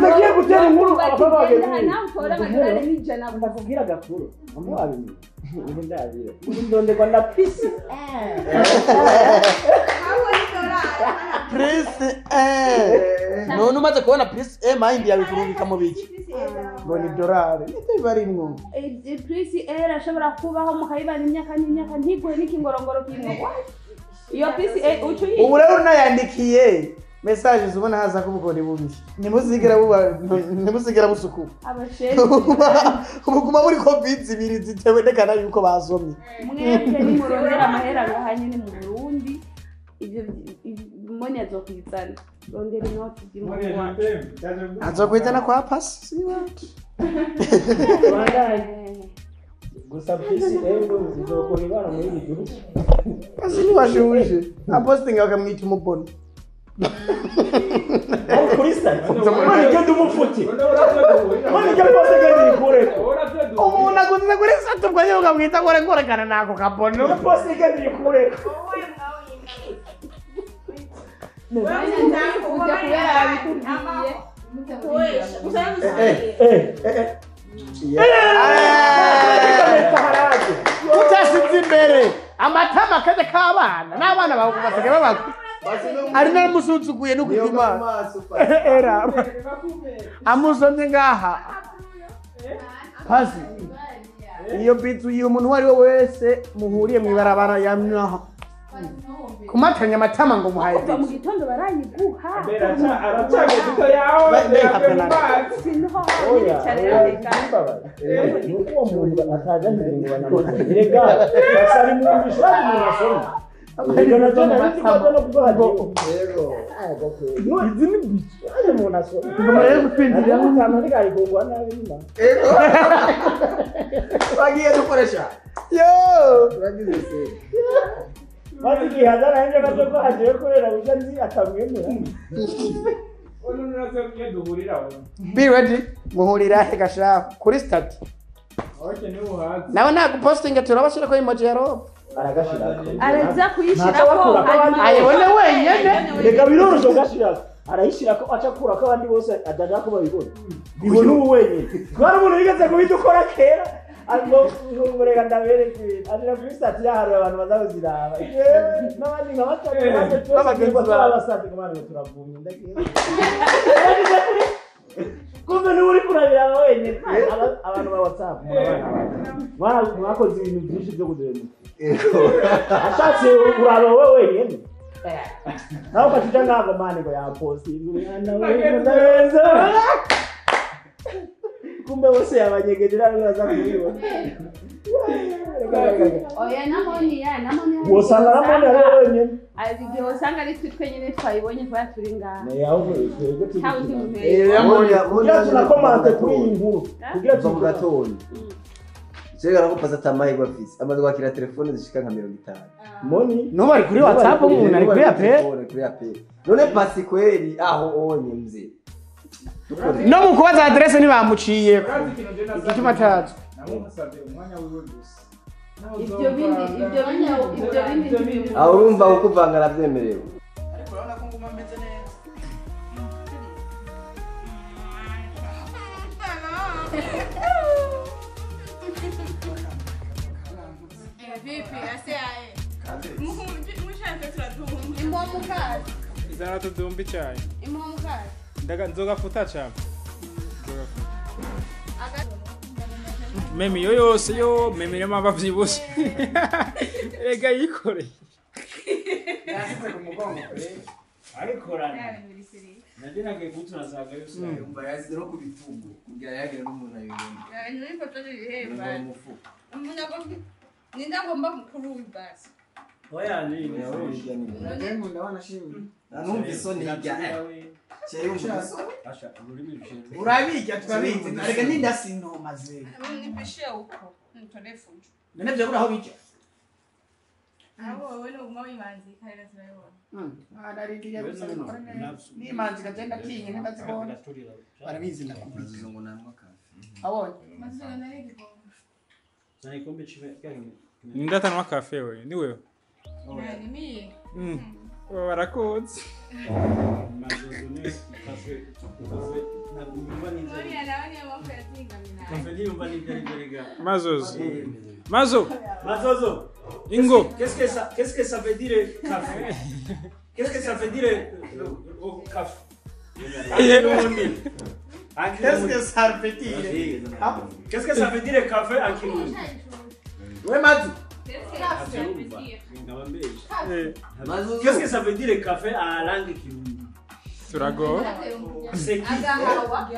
Nagiye gutera inkuru abakobwa bageze. Ndakubwira gakuru. Amwabimye. Ubu ndabira. Ndondegwa na pisi. Prince none umaze kubona Prince mind yawe kurubika mu biki ngo ni dolari nite barimwo Prince ashobora kubaho mukayibana imyaka n'imyaka ntigwe n'ikingorongoro kimwe iyo Prince ucuyi ubu rero nayandikiye messages ubona haza kubukora bubi nimuzigera busuku abasheri ubuguma muri covid zibiri zitewe nekana yuko bazomye mwebwe ni murondera amahera ngahanye ni mu Burundi ibyo moni azokwizana rondera inoti zimwe azokwizana kwa pasi si watu Gusa pisi endo zizokora ibara muri iki gihugu. Kasi ni washuje aposting akamwita umubona Kuri site. Mani genda umufuti. Mani genda posting ndikure. Umuntu akunze kuri site ubwo nyine ukamwita gore ngorekana nako kabona Posting ndikure. Utasize imbere amatama kaze kabana n'abana bakubaseke babako ari na musuzuguye no kugima era amuzonye ngaha pasi iyo bitu iyo umuntu wari wese muhuriye mu ibarabara yamnaho kumatanya amatama ngo muhaye mu gitondo barayiguha aracage duto yawe sinho cyane nuko umuntu ataje ngo banamutse rega basari mu bishaka mu nasoma rega na jana bitikaje no kubaho yego izini bici aje mu nasoma ngoma rero gutwinjira mu cyane ari gongwa nabi nyuma ego bagiye dukoresha yo uragize se Mati hazara nje gato ko hagiye kurera ujanzi atamwemera. Ono nazo duhurira aho. Be ready muhurira he gasha kuri stat. Okay ni uhazi. Nawe nagupostinga turabashira ko emoji ya rob. Aragashira. araza kuyishira ko ayibone wenyene Rega biroroshye gashira. Arayishira ko acakura ko abandi bose adaja ko babibona. Bibona ubu wenyene. Twari umuntu yigeze kubidukora kera. Algo murega ndabereke ajira kuri stat ya hari abantu bazabuziraba n'abandi nk'abatatu babasate kumana turabumye ndagiye kumbe n'uri kurabira wenyine abantu ba WhatsApp murabana mwakoze ibintu byinshi byo kudema ashatse uraba wewe wenyine naho katuja ngago mani ngo yaposti mwana wewe ndabenza kumbe bose yabanyegedera baza kuriwa oya namoni wosanga namoni ari wenyine igihe wasanga ari twe nyine twayibonye kwa turi ngaha yaho twego Moni tunakomante kuri iyi nkuru kugira mu gatondo Chega nakupaza tamahirwe afise amaze kwakira telefone zishika nka 50 Moni no bari kuri WhatsApp umuntu ari kuri ape none pasi kweli aho onye mzee no mu kubaza adresse nibamuciye igituma cyazo ibyo bindi aho urumva ukuvanga ravyemerewe ariko urabona ko nguma meze neza vipi asiaye mushaka turadumba impomukazi Zara tudumbi cyane impomukazi nzoga futa cyane meme yo yose yo meme y'amava vyibushe rega yikore yasize ku mugongo arikorana nagenagiye kutunazaga yose umva yazi no kubitungo kugira yagera n'umuntu ayibona ni foto y'ibihemba umunyago ninda ngomba mukuru w'ibasi oya ni ndengo ndabana shimwe nanumva isoni hirya Chere umbiso asha ururimi rushinzwe urabijya twabizi arega nindasinoma ze nipishie uko nitolefuju none byo buraho bijya abo wewe no umawi manzi kaira turayibona ararigiye gusabikora ni manzi kagenda tinye ntazibona barabizi nakubwiza ngo namwa kafi abonye mazina nari gikoma Zana ikombe chime gani? Ndatanwa cafe we. Ni wewe. Ni mie. Barakoze. Mazozo ne cafe. Na nyumbani nje. Moni anaoni mambo ya tinga mimi. Mfeli nyumbani nje. Mazozo. Mazozo. Ingo. Qu'est-ce que ça veut dire café? Qu'est-ce que ça veut dire au café? Qu'est-ce que ça veut dire? Qu'est-ce que ça veut dire café en Kirundi? Ouais, Madu. Qu'est-ce que ça veut dire café en langue Kirundi? Turago. C'est qui? Agahawa.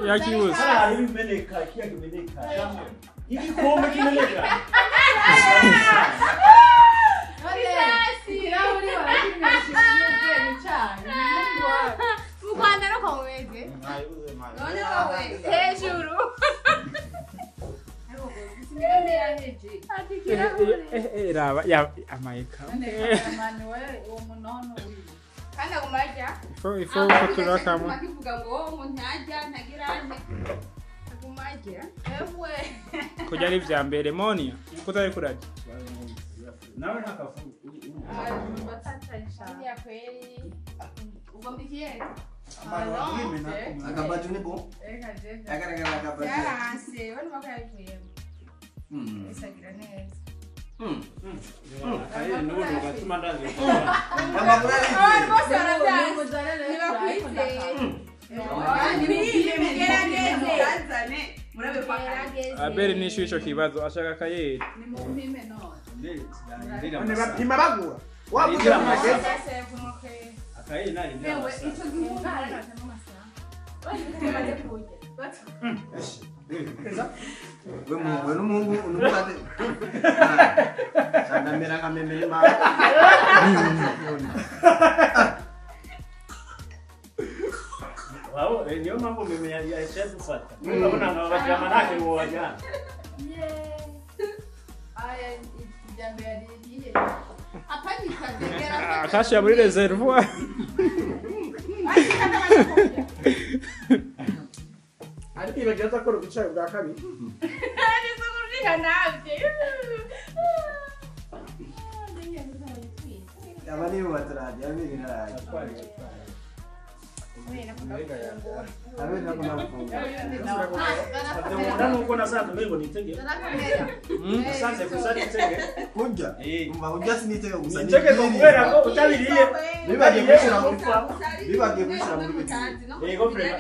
Yakiwose. Ah, il meneka, qui a meneka? Il come qui meneka? Mukwana no komeze. None wawe hejuru. Raba ya amayika. Kandi agumaja. Ifo kutura kamwe. Akivuga ngo umuntu ajya ntagirane. Agumaja. Ewe. Kujya ari vya mbere Monia. Kutari kuraje. Nawe nakafu. Ya kweli. Ugombikie. Akabaju ni bon. Akabaju. Yaranse, wani wakayivuye. Isagira neza. Aye nuno gatuma ndazi. Abere nishu ico kibazo ashaka kayeri. None bapima bagura. Wabuze amagezi. Akaye nari nda. We n'umungu unumukate. Sandamira nkamemeye ma. Wao, niyo mambo meme ya chef ufata. Unabona na wajama nake wajana. Aya jambo ya dini. Hapa ni kadegera. Akashi ya muri reservoir. Ariko ibageza ko rubicaye bwa kabiri. Ari sugurika navye. Yabani watradi, yabini naraje. Abena kuna mfunga. Ndio nuko nasaka mbego nitege. Asante kusali tege. Kunja. Umva unja sinitege gusa. Nitege kukwera ko utabiriye. Bibagiye kwishira mu mfa. Bibagiye kwishira mu biti. Yego frema.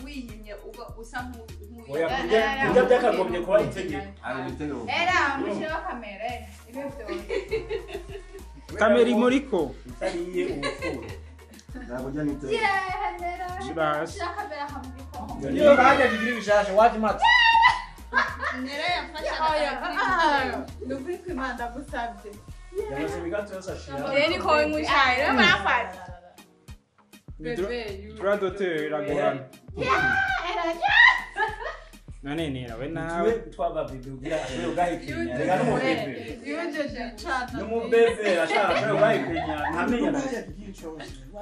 Wiyimye uba usamu. Oya kujya byakagombye kuba itege. Ari bitege. Era mushira kamera. Ibyo. Kamera imuriko. Itariye ubufuru. Nakuja nitege. Shirasi. Niyo baje digiri bishasha waje mati. Nere yafasha. Nubwi kwimanda gusabye. Yamaze bigato yose ashira. Yeni ko mushaira bafata. Droit d'auteur iragorana. Nane nera we nawe. Twaba bibi ugira ashobora ugahikenya. Rega no mu bebe. Yujeje chata. No mu bebe ashobora ugahikenya. Ntamenya na.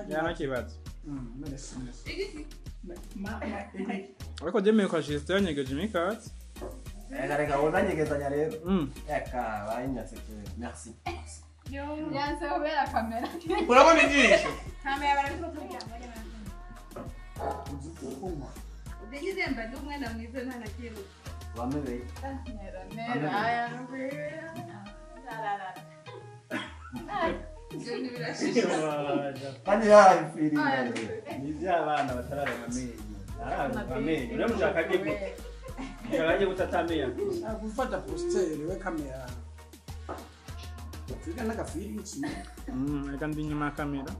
Yana kibazo. Igiti. Ariko jemeye kwa Justin yanyegeje imikati. Rega wonanyegezanya rero. Eka bayinyatse kure. Merci. Yanse obera kamera. Urabona ijisho? Kamera baratukuja. Udegize mbadu mwana mwize nta nakiro. Wamebe. Nera aya nubwira. Jeni birashisha. Kandi yarabifiri. Nizi abana batararenga amenyo. Ararenga amenyo. Ure mushaka gipo. Yagaje gutatamenya. Gufata postere we kamera. Fica na gafiri nchi. Eka ndi nyuma ya kamera.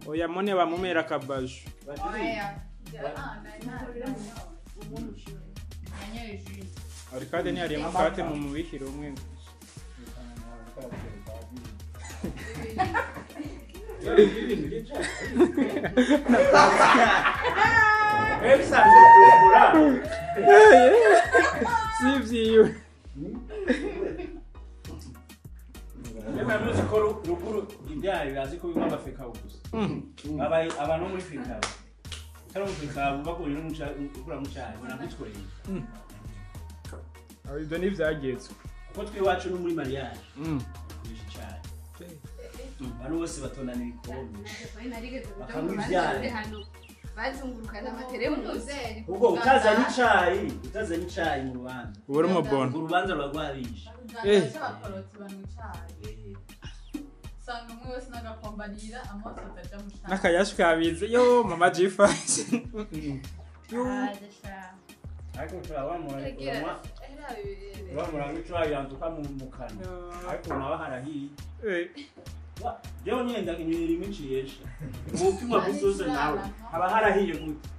Oya mone bamumera kabaju. Arikade ni ari mukate mu mubikiro umwe. Sivyo. muzi ko ruguru ibyayi bazi ko bimwe abafeka gusa abantu muri Afrika cyangwa muri Afrika bakuri n'ukura mu cyayi barabitwereye ibyo ni ibyagezwe kuko twiwacu no muri mariage bishi cyane abantu bose batonana ibikombe bakamwa ibyayi bazungurukana amateremuze ubwo utazanye icyayi mu rubanza uri umubona urubanza rwagwabisha abakoroti bamwicaye sanga umwe wese n'agakombanira amaso ataja mu cyayi n'akayashi kabize yo mama G.F.I.C ariko wamuranga icyayi yanduka mu kanwa ariko nawe harahiye Yo nyenda kinyiri miciyesha. Mutima gusoza nawe. Haba harahiye gute.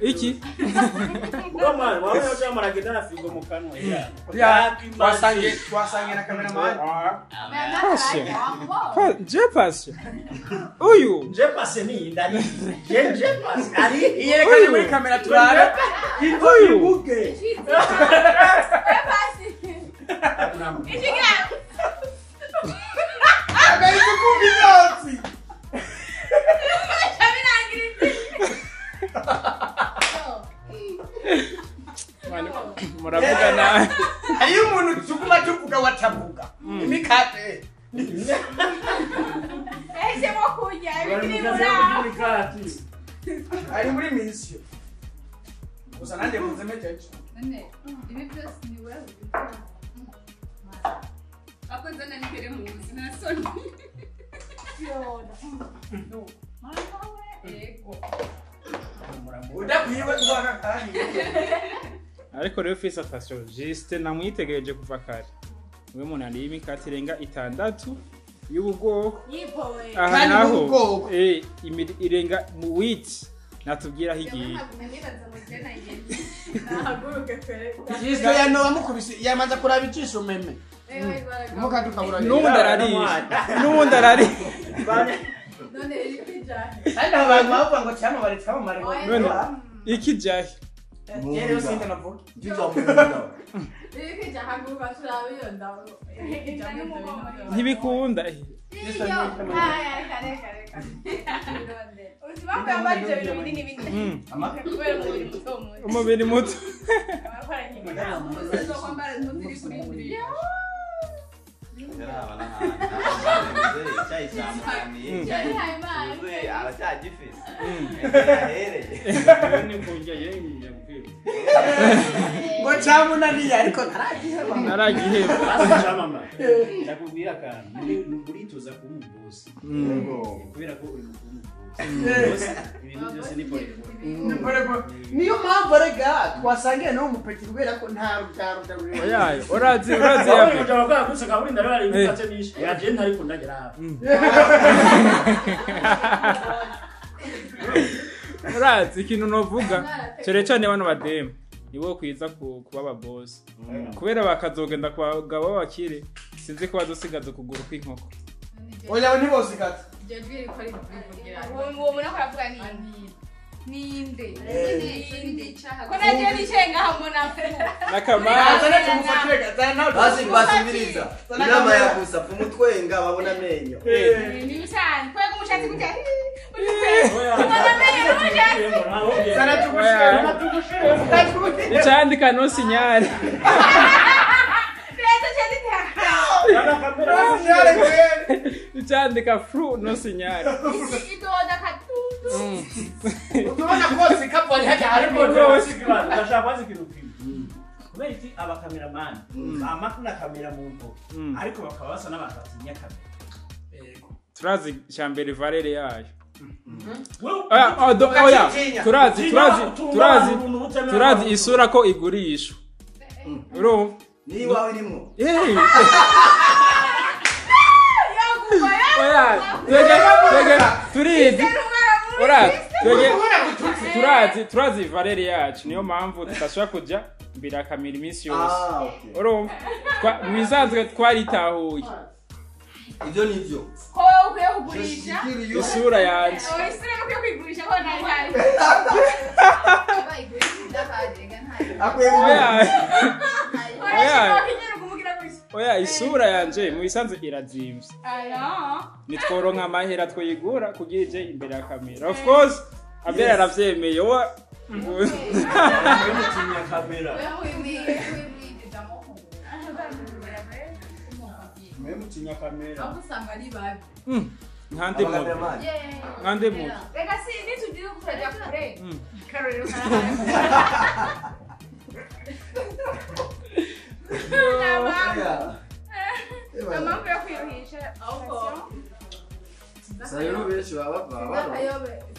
Iki? Mama, wawe yote maragenda na figo mu kanwa ya. Twasange na cameraman. G.F.I.C. Uyu. G.F.I.C ni ndani. G.F.I.C. ari Yerekane muri kamera turara. Uyu buke. Muravugana. Hariyo umuntu tuvuga watavuga. Imikate. Ese mokujya ibiri muri Ari muri mission. Gusa nande muzemeteje. none ibi byose ni wewe akoze na nipere mu buzima soni no ego Udakwiwe kubaka kandi. Ariko rero fisa fashion juste namwitegereje kuva kare. Mwe munani imikati irenga 6 y'ubugoko. yipowe Aha naho irenga mu wheat natubwira higiye. Yesu yano bamukubise yamanza kuraba icisho meme. Muka tukabura. Nubundi arari. none ikija Kandi abantu bavuga ngo cyama bari cyama mare. None ikijahi. Yero sinde navuga. ikija haguruka turabiyo ndawo Ntibikunda. Umubiri muto. Ngo cyamunaniye ariko ntaragiheba. Naragiheba. Chamama. Ndakubwira kandi muritoza ku mubosi. Kubera ko uri mukuru mubosi. Ibintu byose ni polite. Niyo mpamvu rega twasangiye no mupeti kubera ko nta rubyaro byaruri. Oyaye, urazi yapi. Ujya kwa kusaka muri ndabari imikate nishi. Ya je ntari kundagera hapo. Urazi ikintu novuga. Cere cyane bano bademu. Niwo kwiza kuba ababosi. Kubera bakazogenda kwa gabo bakire. Sinzi ko bazosigaza kuguru kw'inkoko. Oya ni bose kati. jejwe ko ari kuvugira uwo muri akavuga ninde ko nagiye nicenga hamwe nafu Nakamara. basibiriza inama ya gusa kumutwenga babona amenyo ni bisani kwego umushatsi gute Icandika no sinyare. Icandika fru no sinyare. idoda katutu Utubona kose kaponi haja harimo ndashaka kwazi kintu kimwe. Kubera iki aba cameraman amakuna kamera mu nto ariko bakaba basa n'abantu batinya kamera. Turazi cyambere valere yayo. Turazi isura ko igurisha. Urumva? ni wawe nimo turazi valere yacu niyo mpamvu tudashobora kujya mbere akamira iminsi yose. Urumva? Mwisanzwe twaritahuye. ibyo nibyo ko ukwiye kugurisha Isura yanjye. isura ukwiye kwigurisha ko ntari hari Oya isura yanje mu bisanzwe irazimvye. Nitworonka amahera twigura kugira ije imbere ya kamera. Of course, abera aravyemeye. Owa mutinya kamera. Mutinya kamera. Abusanga ari babi. Nkande mu. Nkande mu. Rega si nitugire kuraja kure. Karorero Amambo yo kwiruhisha Sayuru benshi baba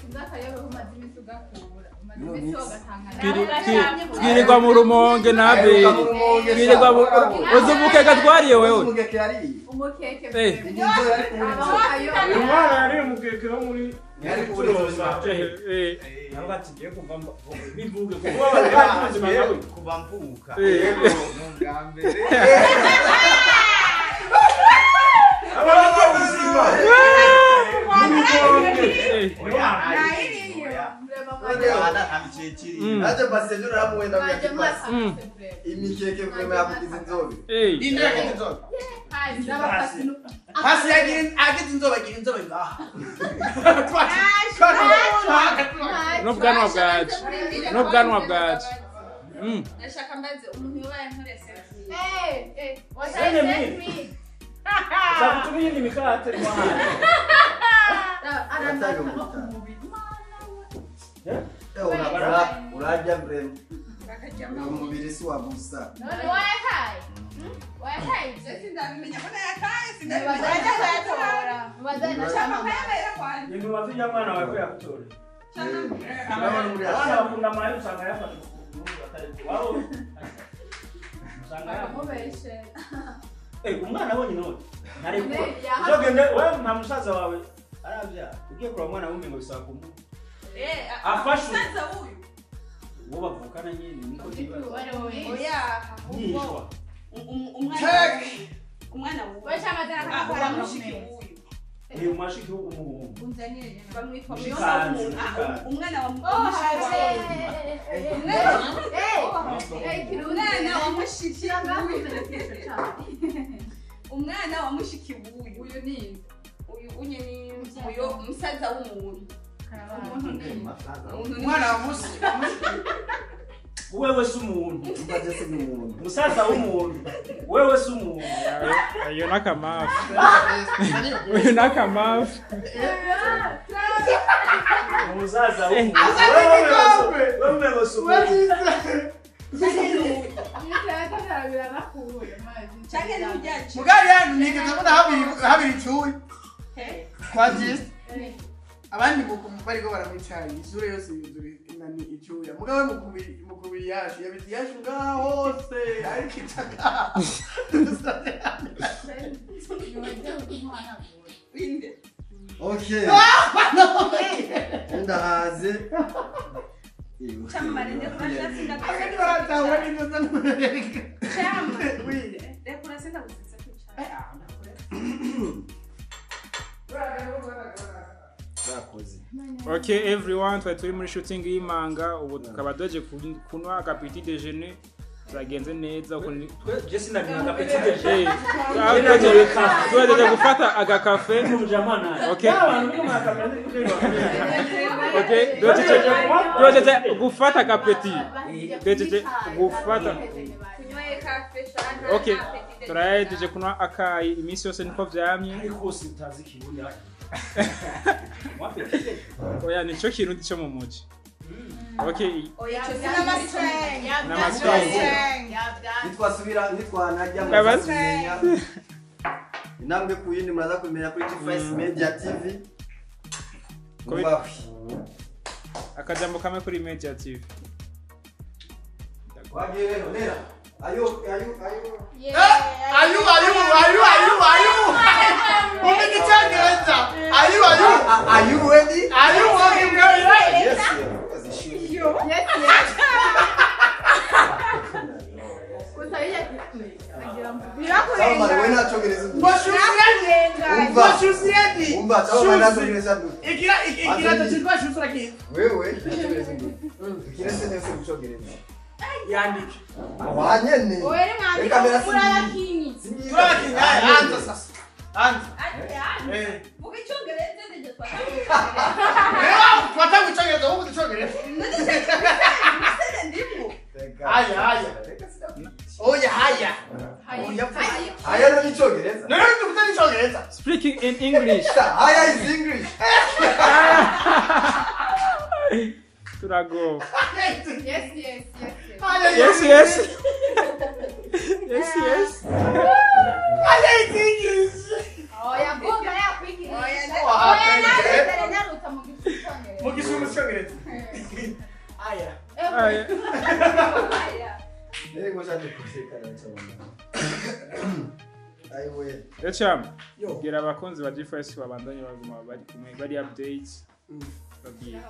Sindakayobe umaze iminsi ugakura. Umaze iminsi wagatangana. Twirirwa mu rumonge nabe. Twirirwa mu uzubuke gatwariye wewe. umugeke yari Umukeke. Umwana yari umugeke wo muri yari kuroza ntabwo atigiye kuva bivuge kuko bari kuva mvuka yego mu ngambere abana buzima Naje basenjura ramuwenda mwakipasi imikeke kwema yakugize inzobe Inde yagize inzobe Hasi yagize inzobe agira inzobe ngaha N'ubwanwa bwaje. N'ubwanwa bwaje. Ndashaka mbaze umuntu wabaye nkorese. Sakutumye nimikate mwana urajya mrem umubiri si wagusa Wayakai, sindamenya mbona yakaye sindamenya ni wapiga mwana wako yakutora abana bakunda amayi usanga yafata wao usanga yamubeshe umwana abonye none nari kuba ugende wewe nta musaza wawe arabya ugiye kura mwana wumve ngo bisaba kumu afashe musaza uyu uwo bavukana nyine niko kibazo oya yishwa umwana we cyamazana akakora mushiki uyu ni umashiki w'umuhungu unzanire bamwitwa umwana wa mushiki umwana wa mushiki uyu ni uyu unye ni uyu musaza w'umuntu Umwana wa mushiki wewe si umuntu ubaje si umuntu musaza w'umuntu wewe si umuntu Ayo nakamafu. Uyu nakamafu. musaza w'umuntu wewe si umuntu Mugari yani nigeze mbona habiri cuyi kwa Jisi abandi bariko baramwicaye isura yose yuzuri inani icuya mugabe mukubiri yacu yabizi yacu ngaho hose ariko itaka okay ndahaze Chama marende kurasha sinda Baratawe n'inzoza n'umurereka Chama de kurasha sinda gusitsa kwicara Okay everyone, turi muri shooting y'imanga ubu tukaba doje kunwa aga petit déjeuner. Turagenze neza uko Jesse na bina petit déjeuner tuwaje gufata aga cafe mu jamana okay okay doje gufata aga petit doje gufata kunywa cafe shana okay turaje kunwa akayi iminsi yose niko vyamye ariko sitazi kibuya oya nico kintu cyo mu muci okay oya sinamastreng nitwanajya muzamenya intambwe ku yindi muraza kumenya kuri G.F.I.C Media TV akajambo kamwe kuri Media TV wagere nera ayo Umenichanganya. Are you ready? Are you working very right? yes yandike wanyene Oere mwandika muraya kinyi. turakinya hanze sasa hanze Muga icyongereza ndeje twata. twata gucyongereza wowe gucyongereza haya oya haya haya no icyongereza no tuvuze icyongereza Speaking in English. haya is English Turago. Yes. Yes, yes. Yes. haya is English Oya boga ya kwiki. Oya naruta mu gicyongereza. mugisuma icyongereza haya Aya. Nego cyane kusekana cyane aiwe Echam. Gira abakunzi ba G.F.I.C babandanye baguma bari kumwe bari updates. Babwiye.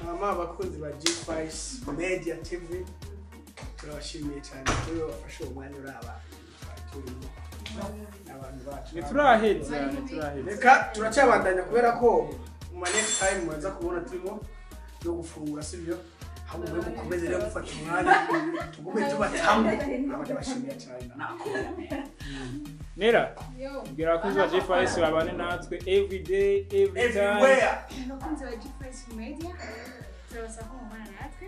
mama abakunzi ba G.F.I.C Media TV turabashimiye cyane ko bafashe umwanya uraba turimo abantu bacu Turaheza. reka turacyabandanya kubera ko mu next time muza kubona turimo no gufungura sibyo hamwe mu komeze rero gufata umwanya tugume tubatamwe abandi bashimiye cyane Nera. Gira abakunzi ba G.F.I.C babane natwe every day, every time. everywhere Abakunzi ba G.F.I.C Media turabasaba ko mubana natwe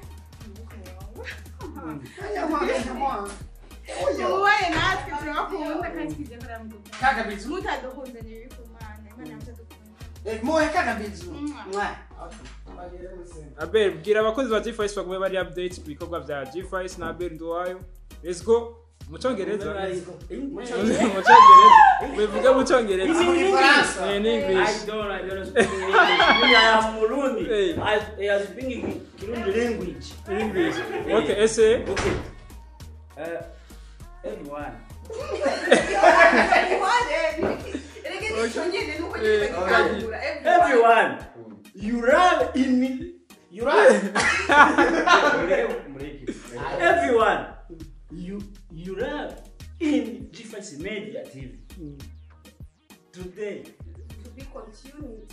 mubane natwe turabakunda kandi twize ko ramukunda kagabizu mutadukunze n'ibikumana imana mutadukunda moya kagabizu Abel, bwira abakozi ba G.F.I.C bagume bari updates ku bikorwa bya G.F.I.C na Abel Nduwayo. Let's go. Muchongereza. Muchongereza. Bivuga muchongereza. In English. I don't speak English. Me, I am Murundi. I speak Kirundi language. English. Okay, essay. Okay. Everyone. Everyone. You run in. You run. Everyone. You run in G.F.I.C Media TV. Today. to be continued.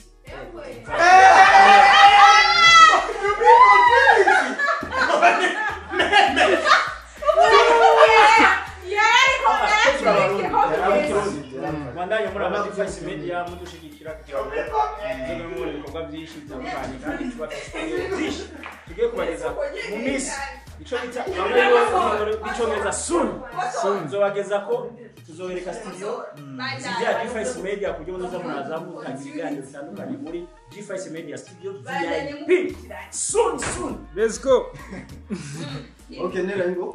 Mandanye muri aba G.F.I.C Media mudushigikira kugira ngo nzobe muri ibikorwa byinshi bitandukanye kandi tubafite byinshi tugiye kubageza mu minsi ico bita icyongereza soon nzobageza ko tuzobereka studio zya G.F.I.C Media kugira ngo muzaza mutangira ibiganiro bitandukanye muri G.F.I.C Media Studio VIP soon. Let's go. okay nera ngo